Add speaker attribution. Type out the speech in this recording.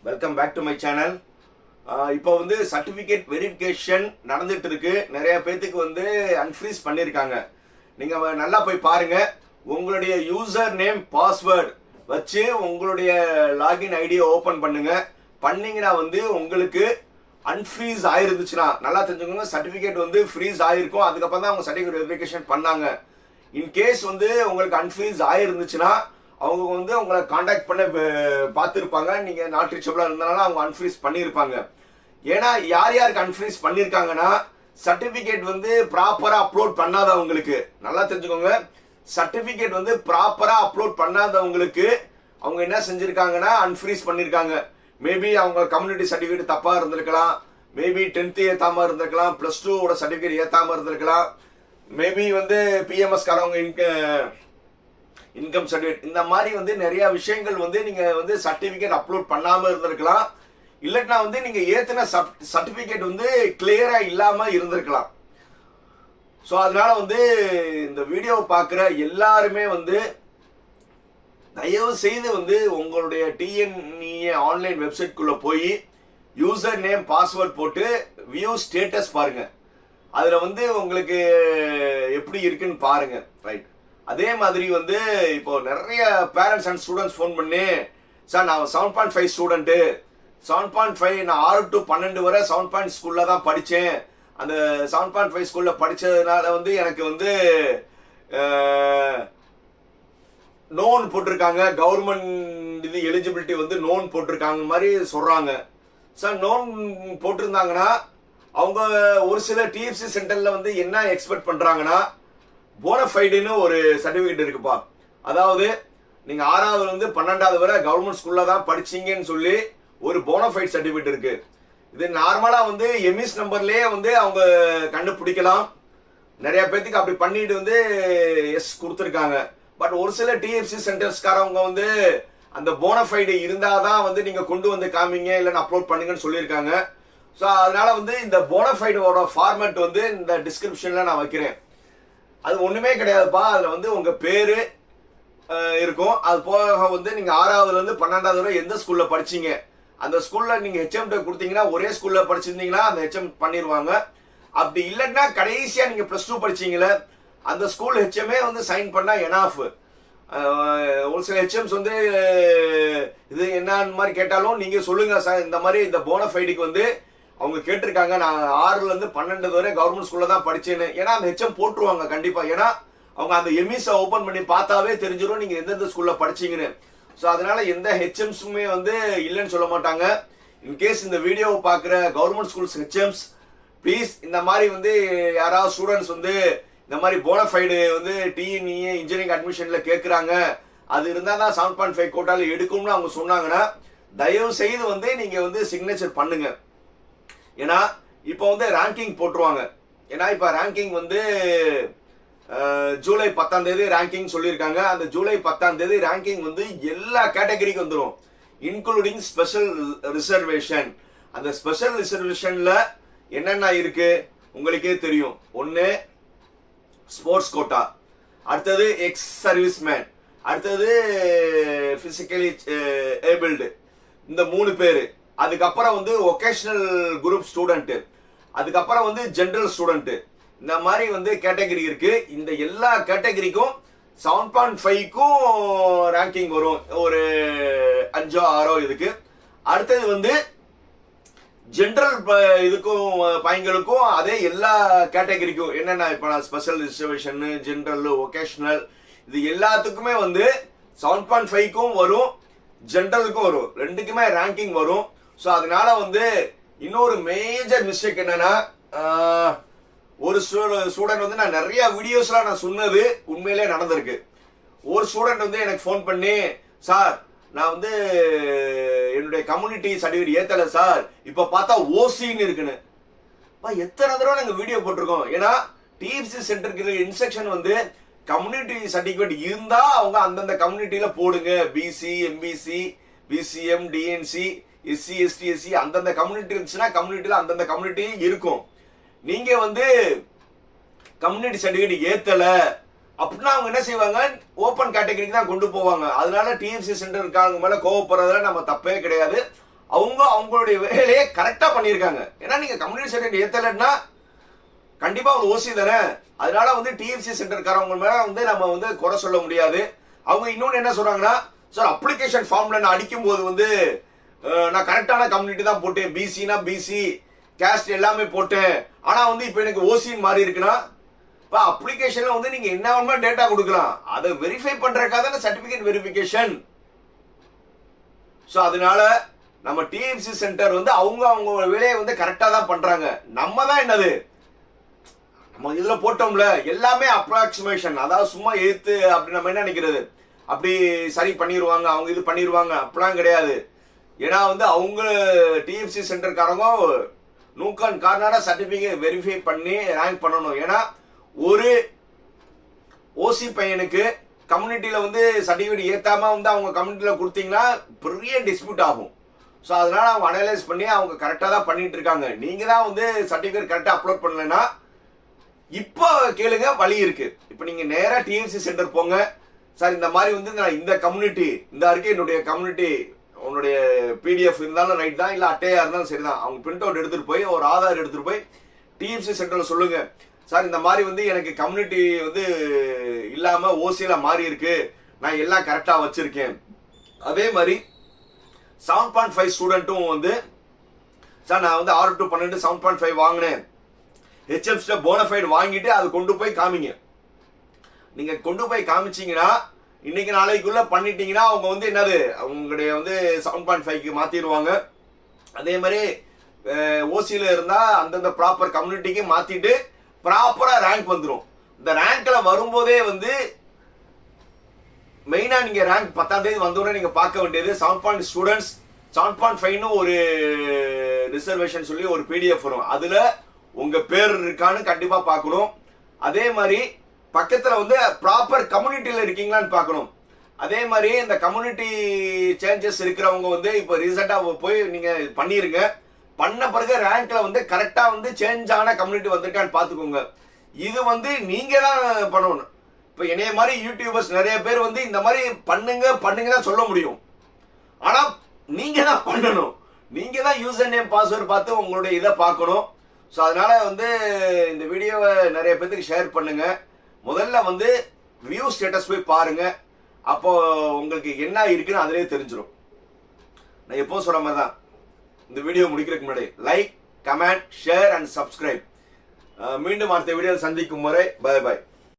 Speaker 1: Welcome back to my channel. இப்போ வந்து certificate verification நடந்துட்டு இருக்கு. நிறைய பேத்துக்கு வந்து அன்ஃப்ரீஸ் பண்ணியிருக்காங்க. நீங்கள் நல்லா போய் பாருங்க. உங்களுடைய யூசர் நேம் பாஸ்வேர்டு வச்சு உங்களுடைய லாகின் ஐடியை ஓப்பன் பண்ணுங்க. பண்ணீங்கன்னா வந்து உங்களுக்கு அன்ஃப்ரீஸ் ஆயிருந்துச்சுன்னா நல்லா தெரிஞ்சுக்கோங்க. சர்டிஃபிகேட் வந்து ஃப்ரீஸ் ஆயிருக்கும். அதுக்கப்புறம் தான் அவங்க சர்டிஃபிகேட் வெரிஃபிகேஷன் பண்ணாங்க. இன்கேஸ் வந்து உங்களுக்கு அன்ஃப்ரீஸ் ஆயிருந்துச்சுன்னா அவங்க வந்து உங்களை காண்டாக்ட் பண்ண பார்த்துருப்பாங்க. நீங்கள் நாட் ரீச்சபிளாக இருந்தனால அவங்க அன்ஃப்ரீஸ் பண்ணியிருப்பாங்க. ஏன்னா யார் யாருக்கு அன்ஃப்ரீஸ் பண்ணியிருக்காங்கன்னா சர்டிஃபிகேட் வந்து ப்ராப்பராக அப்லோட் பண்ணாதவங்களுக்கு. நல்லா தெரிஞ்சுக்கோங்க. சர்டிஃபிகேட் வந்து ப்ராப்பராக அப்லோட் பண்ணாதவங்களுக்கு அவங்க என்ன செஞ்சுருக்காங்கன்னா அன்ஃப்ரீஸ் பண்ணியிருக்காங்க. மேபி அவங்க கம்யூனிட்டி சர்டிஃபிகேட் தப்பாக இருந்திருக்கலாம், மேபி 10th ஏற்றாமல் இருந்திருக்கலாம், +2 சர்டிஃபிகேட் ஏற்றாமல் இருந்திருக்கலாம், மேபி வந்து பிஎம்எஸ் காரவங்க இன்கம் சர்டிஃபிகேட், இந்த மாதிரி வந்து நிறைய விஷயங்கள் வந்து நீங்க வந்து சர்டிஃபிகேட் அப்லோட் பண்ணாம இருந்திருக்கலாம். இல்லைன்னா வந்து நீங்க ஏத்தின சர்டிஃபிகேட் வந்து கிளியரா இல்லாம இருந்திருக்கலாம். ஸோ அதனால வந்து இந்த வீடியோவை பார்க்குற எல்லாருமே வந்து தயவு செய்து வந்து உங்களுடைய டிஎன்இஏ ஆன்லைன் வெப்சைட்குள்ள போய் யூசர் நேம் பாஸ்வேர்ட் போட்டு வியூ ஸ்டேட்டஸ் பாருங்க. அதுல வந்து உங்களுக்கு எப்படி இருக்குன்னு பாருங்க. ரைட். அதே மாதிரி வந்து இப்போ நிறைய பேரண்ட்ஸ் அண்ட் ஸ்டூடெண்ட்ஸ் ஃபோன் பண்ணி, சார் நான் 7.5 ஸ்டூடெண்ட்டு, 7.5 நான் 6 to 12 வரை 7 ஸ்கூல்ல தான் படித்தேன். அந்த 7.5 ஸ்கூல்ல படித்ததுனால வந்து எனக்கு வந்து நோன் போட்டிருக்காங்க, கவர்மெண்ட் இது எலிஜிபிலிட்டி வந்து நோன் போட்டிருக்காங்க மாதிரி சொல்றாங்க. சார் நோன் போட்டிருந்தாங்கன்னா அவங்க ஒரு சில டிஎஃப்சி சென்டர்ல வந்து என்ன எக்ஸ்பெக்ட் பண்றாங்கன்னா போனஃபைடுன்னு ஒரு சர்டிஃபிகேட் இருக்குப்பா. அதாவது நீங்க 6வது வந்து 12வது வரை கவர்மெண்ட் ஸ்கூல்ல தான் படிச்சீங்கன்னு சொல்லி ஒரு போனஃபைட் சர்டிஃபிகேட் இருக்கு. இது நார்மலா வந்து எம்இஸ் நம்பர்லயே வந்து அவங்க கண்டுபிடிக்கலாம். நிறைய பேத்துக்கு அப்படி பண்ணிட்டு வந்து எஸ் கொடுத்துருக்காங்க. பட் ஒரு சில டிஎஃப்சி சென்டர்ஸ்காரவங்க வந்து அந்த போனஃபைடு இருந்தாதான் வந்து நீங்க கொண்டு வந்து காமிங்க இல்லைன்னா அப்லோட் பண்ணுங்கன்னு சொல்லியிருக்காங்க. ஸோ அதனால வந்து இந்த போனஃபைடோட ஃபார்மேட் வந்து இந்த டிஸ்கிரிப்ஷன்ல நான் வைக்கிறேன். அது ஒண்ணுமே கிடையாதுப்பா. அதுல வந்து உங்க பேரு இருக்கும். அது போக வந்து நீங்க 6வதுல இருந்து 12வது வரை எந்த ஸ்கூல்ல படிச்சீங்க, அந்த ஸ்கூல்ல நீங்க ஹெச்எம் கொடுத்தீங்கன்னா ஒரே ஸ்கூல்ல படிச்சிருந்தீங்கன்னா அந்த ஹெச்எம் பண்ணிடுவாங்க. அப்படி இல்லைன்னா கடைசியா நீங்க +2 படிச்சீங்களே அந்த ஸ்கூல் ஹெச்எம்ஏ வந்து சைன் பண்ணா எனாஃப். ஒரு சில ஹெச்எம்ஸ் வந்து இது என்னன்னு மாதிரி கேட்டாலும் நீங்க சொல்லுங்க சார், இந்த மாதிரி இந்த போனஃபைடுக்கு வந்து அவங்க கேட்டிருக்காங்க, நான் 6ல இருந்து 12 வரை கவர்மெண்ட் ஸ்கூல்ல தான் படிச்சேன்னு. ஏன்னா அந்த ஹெச்எம் போட்டுருவாங்க கண்டிப்பா. ஏன்னா அவங்க அந்த எம்இஸை ஓபன் பண்ணி பார்த்தாவே தெரிஞ்சிடும் நீங்க எந்தெந்த ஸ்கூல்ல படிச்சீங்கன்னு. ஸோ அதனால எந்த ஹெச்எம்ஸுமே வந்து இல்லைன்னு சொல்ல மாட்டாங்க. இன்கேஸ் இந்த வீடியோவை பார்க்குற கவர்மெண்ட் ஸ்கூல்ஸ் ஹெச்எம்ஸ் ப்ளீஸ் இந்த மாதிரி வந்து யாராவது ஸ்டூடெண்ட்ஸ் வந்து இந்த மாதிரி போனஃபைடு வந்து டிஎன்இஏ இன்ஜினியரிங் அட்மிஷன்ல கேட்குறாங்க, அது இருந்தால் தான் 7.5 கோட்டால எடுக்கும்னு அவங்க சொன்னாங்கன்னா தயவு செய்து வந்து நீங்க வந்து சிக்னேச்சர் பண்ணுங்க. ஏன்னா இப்போ வந்து ரேங்கிங் போட்டுருவாங்க. ஏன்னா இப்போ ரேங்கிங் வந்து ஜூலை 10ஆம் தேதி ரேங்கிங் சொல்லியிருக்காங்க. அந்த ஜூலை 10ஆம் தேதி ரேங்கிங் வந்து எல்லா கேட்டகரிக்கும் வந்துடும், இன்க்ளூடிங் ஸ்பெஷல் ரிசர்வேஷன். அந்த ஸ்பெஷல் ரிசர்வேஷன்ல என்னென்ன இருக்கு உங்களுக்கே தெரியும். ஒன்று ஸ்போர்ட்ஸ் கோட்டா, அடுத்தது எக்ஸ் சர்வீஸ்மேன், அடுத்தது பிசிக்கலி ஏபிள்டு, இந்த 3 பேரு. அதுக்கப்புறம் வந்து ஒகேஷனல் குரூப் ஸ்டூடெண்ட், அதுக்கப்புறம் வந்து ஜெனரல் ஸ்டூடெண்ட். இந்த மாதிரி வந்து கேட்டகரி இருக்கு. இந்த எல்லா கேட்டகரிக்கும் 7.5க்கும் ரேங்கிங் வரும், ஒரு 5 6 இதுக்கு. அடுத்தது வந்து ஜெனரல் இதுக்கும் பையங்களுக்கும் அதே எல்லா கேட்டகரிக்கும் என்னென்ன இப்போ நான் ஸ்பெஷல் ரிசர்வேஷன், ஜெனரல், ஒகேஷனல் இது எல்லாத்துக்குமே வந்து 7.5க்கும் வரும், ஜெனரலுக்கும் வரும், ரெண்டுக்குமே ரேங்கிங் வரும். ஸோ அதனால வந்து இன்னொரு மேஜர் மிஸ்டேக் என்னன்னா, ஒரு ஸ்டூடெண்ட் வந்து நான் நிறைய வீடியோஸ்லாம் நான் சொன்னது உண்மையிலே நடந்திருக்கு. ஒரு ஸ்டூடெண்ட் வந்து எனக்கு ஃபோன் பண்ணி, சார் நான் வந்து என்னுடைய கம்யூனிட்டி சர்டிஃபிகேட் ஏத்தல சார், இப்ப பார்த்தா ஓசின்னு இருக்குன்னு. எத்தனை தடவை நாங்க வீடியோ போட்டிருக்கோம். ஏன்னா டிஎஃப்சி சென்டருக்கு இன்ஸ்ட்ரக்ஷன் வந்து கம்யூனிட்டி சர்டிஃபிகேட் இருந்தா அவங்க அந்தந்த கம்யூனிட்டியில போடுங்க. BC, MBC, BCM, DNC, SC, ST, SC அந்தந்த கம்யூனிட்டி இருந்துச்சுன்னா கம்யூனிட்டியில அந்தந்த கம்யூனிட்டி இருக்கும். நீங்க வந்து கம்யூனிட்டி சர்டிஃபிகேட் ஏத்தல அப்படின்னா அவங்க என்ன செய்வாங்க, ஓப்பன் கேட்டகரிக்கு தான் கொண்டு போவாங்க. அதனால டிஎஃப்சி சென்டர் இருக்காங்க மேல கோவப்படுறதுல நம்ம தப்பே கிடையாது. அவங்க அவங்களுடைய வேலையை கரெக்டா பண்ணியிருக்காங்க. ஏன்னா நீங்க கம்யூனிட்டி சென்டர் ஏத்தலைன்னா கண்டிப்பா அவங்க ஓசி தானே. அதனால வந்து டிஎஃப்சி சென்டர்காரவங்க மேல வந்து நம்ம வந்து குறை சொல்ல முடியாது. அவங்க இன்னொன்னு என்ன சொல்றாங்கன்னா, சார் அப்ளிகேஷன் ஃபார்ம்ல நான் அடிக்கும் போது வந்து நான் கரெக்டான கம்யூனிட்டி தான் போட்டேன், பிசினா பிசி, கேஸ்ட் எல்லாமே போட்டேன், ஆனா வந்து இப்போ எனக்கு ஓசின்னு மாறி இருக்குன்னா, இப்போ அப்ளிகேஷன்ல வந்து நீங்க என்ன வேணுமோ டேட்டா கொடுக்கலாம், அதை வெரிஃபை பண்றதுக்காக தானே சர்டிபிகேட் வெரிஃபிகேஷன். ஸோ அதனால நம்ம டிஎஃப்சி சென்டர் வந்து அவங்க வேலையை வந்து கரெக்டா தான் பண்றாங்க. நம்ம தான் என்னது நம்ம இதுல போட்டோம்ல எல்லாமே அப்ராக்சிமேஷன், அதாவது சும்மா ஏத்து அப்படி நம்ம என்ன நினைக்கிறது, அப்படி சரி பண்ணிடுவாங்க அவங்க இது பண்ணிடுவாங்க அப்படிலாம் கிடையாது. ஏன்னா வந்து அவங்க டிஎஃப்சி சென்டர்காரங்க நூக்கான் கார்னரா சர்டிபிகேட் வெரிஃபை பண்ணி ரேங்க் பண்ணணும். ஏன்னா ஒரு ஓசி பையனுக்கு கம்யூனிட்டியில வந்து சர்டிபிகேட் ஏத்தாம வந்து அவங்க கம்யூனிட்டியில கொடுத்தீங்கன்னா பெரிய டிஸ்பியூட் ஆகும். ஸோ அதனால அவங்க அனலைஸ் பண்ணி அவங்க கரெக்டாக தான் பண்ணிட்டு இருக்காங்க. நீங்க தான் வந்து சர்டிபிகேட் கரெக்டாக அப்லோட் பண்ணலைன்னா இப்போ கேளுங்க, வழி இருக்கு. இப்போ நீங்க நேரா டிஎஃப்சி சென்டர் போங்க, சார் இந்த மாதிரி வந்து நான் இந்த கம்யூனிட்டி இந்த இருக்கு, என்னுடைய கம்யூனிட்டி உன்னுடைய பிடிஎஃப் இருந்தாலும் ரைட் தான், இல்லை அட்டையா இருந்தாலும் சரிதான், அவங்க பிரிண்ட் அவுட் எடுத்துட்டு போய் ஒரு ஆதார் எடுத்துட்டு போய் டிஎஃப்சி சென்டர்ல சொல்லுங்க, சார் இந்த மாதிரி வந்து எனக்கு கம்யூனிட்டி வந்து இல்லாம ஓசியில மாறி இருக்கு, நான் எல்லாம் கரெக்டா வச்சிருக்கேன். அதே மாதிரி 7.5 ஸ்டூடெண்ட்டும் வந்து சார் நான் வந்து 6 to 12 7.5 வாங்கினேன், ஹெச்எஃப்ஸ்ல போனஃபைட் வாங்கிட்டு அது கொண்டு போய் காமிங்க. நீங்க கொண்டு போய் காமிச்சீங்கன்னா இன்னைக்கு நாளைக்குள்ள பண்ணிட்டீங்கன்னா அவங்க வந்து என்னது அவங்களுடைய வந்து 7.5க்கு மாத்திடுவாங்க. அதே மாதிரி ஓசியில இருந்தா அந்தந்த ப்ராப்பர் கம்யூனிட்டிக்கு மாத்திட்டு ப்ராப்பரா ரேங்க் வந்துடும். இந்த ரேங்க்ல வரும்போதே வந்து மெயினா நீங்க ரேங்க் 10ஆம் தேதி வந்தோடனே நீங்க பார்க்க வேண்டியது 7.5 ஸ்டூடெண்ட்ஸ் 7.5ன்னு ஒரு ரிசர்வேஷன் சொல்லி ஒரு பிடிஎஃப் வரும், அதுல உங்க பேர் இருக்கான்னு கண்டிப்பா பார்க்கணும். அதே மாதிரி பக்கத்துல வந்து ப்ராப்பர் கம்யூனிட்டியில இருக்கீங்களான்னு பார்க்கணும். அதே மாதிரி இந்த கம்யூனிட்டி சேஞ்சஸ் இருக்கிறவங்க வந்து இப்போ ரீசெண்டா போய் நீங்க பண்ணிருங்க, பண்ண பிறகு ரேங்க்ல வந்து கரெக்டா வந்து சேஞ்ச் ஆன கம்யூனிட்டி வந்திருக்கான்னு பாத்துக்கோங்க. இது வந்து நீங்க தான் பண்ணணும். இப்போ என்னைய மாதிரி யூடியூபர்ஸ் நிறைய பேர் வந்து இந்த மாதிரி பண்ணுங்க தான் சொல்ல முடியும், ஆனா நீங்க தான் பண்ணணும். நீங்க தான் யூசர் நேம் பாஸ்வேர்ட் பார்த்து உங்களுடைய இதை பார்க்கணும். ஸோ அதனால வந்து இந்த வீடியோவை நிறைய பேருக்கு ஷேர் பண்ணுங்க. முதல்ல வந்து வியூ ஸ்டேட்டஸ் போய் பாருங்க, அப்போ உங்களுக்கு என்ன இருக்குன்னு அதிலே தெரிஞ்சிடும். நான் எப்போ சொல்ற மாதிரி தான் இந்த வீடியோ முடிக்கிறதுக்கு முன்னாடி like, comment, share and subscribe. மீண்டும் அடுத்த வீடியோவில் சந்திக்கும் வரை பை பை.